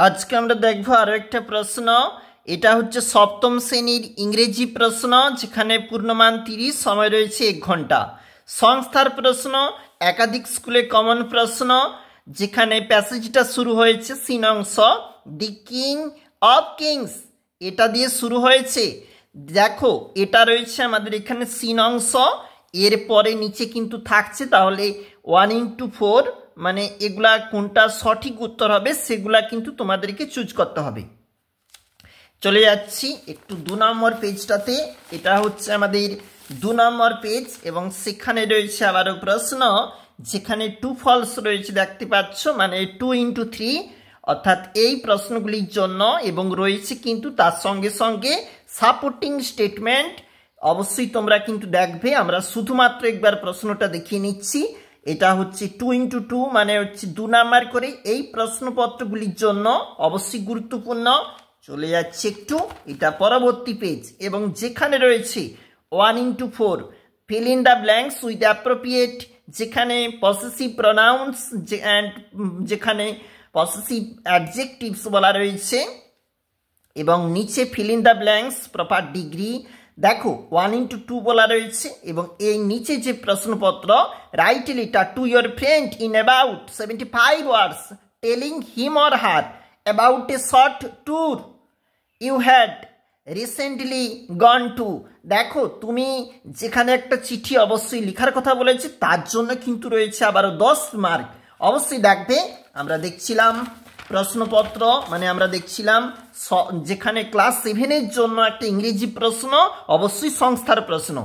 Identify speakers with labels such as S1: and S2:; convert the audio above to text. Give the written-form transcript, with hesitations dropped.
S1: আজকে আমরা দেখব আরো একটা প্রশ্ন। এটা হচ্ছে সপ্তম শ্রেণীর ইংরেজি প্রশ্ন, যেখানে পূর্ণমান 30, সময় রয়েছে 1 ঘন্টা। সংস্থার প্রশ্ন, একাধিক স্কুলে কমন প্রশ্ন, যেখানে প্যাসেজটা শুরু হয়েছে সিন অংশ দি কিং অফ কিংস, এটা দিয়ে শুরু হয়েছে। দেখো এটা রয়েছে আমাদের এখানে সিন অংশ, এরপরে নিচে কিন্তু থাকছে তাহলে 1/4, মানে এগুলা কোনটা সঠিক উত্তর হবে সেগুলা কিন্তু তোমাদেরকে চুজ করতে হবে। চলে যাচ্ছি একটু 2 নম্বর পেজটাতে। এটা হচ্ছে আমাদের 2 নম্বর পেজ এবং সেখানে রয়েছে আবারও প্রশ্ন, যেখানে টু ফলস রয়েছে দেখতে পাচ্ছ, মানে 2 × 3, অর্থাৎ এই প্রশ্নগুলির জন্য, এবং রয়েছে কিন্তু তার সঙ্গে সঙ্গে সাপোর্টিং স্টেটমেন্ট। অবশ্যই তোমরা কিন্তু দেখবে, আমরা শুধুমাত্র একবার প্রশ্নটা দেখিয়ে নিচ্ছি। এটা হচ্ছে 2 × 2, মানে হচ্ছে 2 নাম্বার করে। এই প্রশ্নপত্রগুলির জন্য অবশ্যই গুরুত্বপূর্ণ। চলে যাচ্ছে একটু, এটা পরবর্তী পেজ, এবং যেখানে রয়েছে 1 × 4 fill in the blanks with appropriate, যেখানে পসেসিভ প্রোনাউন্স অ্যান্ড যেখানে পসেসিভ অ্যাডজেক্টিভস বলা রয়েছে, এবং নিচে fill in the blanks proper degree. দেখো 1 × 2 বলা রয়েছে, এবং এই নিচে যে প্রশ্নপত্র, write a letter to your friend in about 75 words telling him or her about a short tour you had recently gone to. দেখো তুমি যেখানে একটা চিঠি অবশ্যই লেখার কথা বলেছে, তার জন্য কিন্তু রয়েছে আবারও 10 মার্ক। অবশ্যই দেখবে, আমরা দেখছিলাম প্রশ্নপত্র, মানে আমরা দেখছিলাম যেখানে ক্লাস 7-এর জন্য একটা ইংরেজি প্রশ্ন, অবশ্যই সংস্থার প্রশ্ন।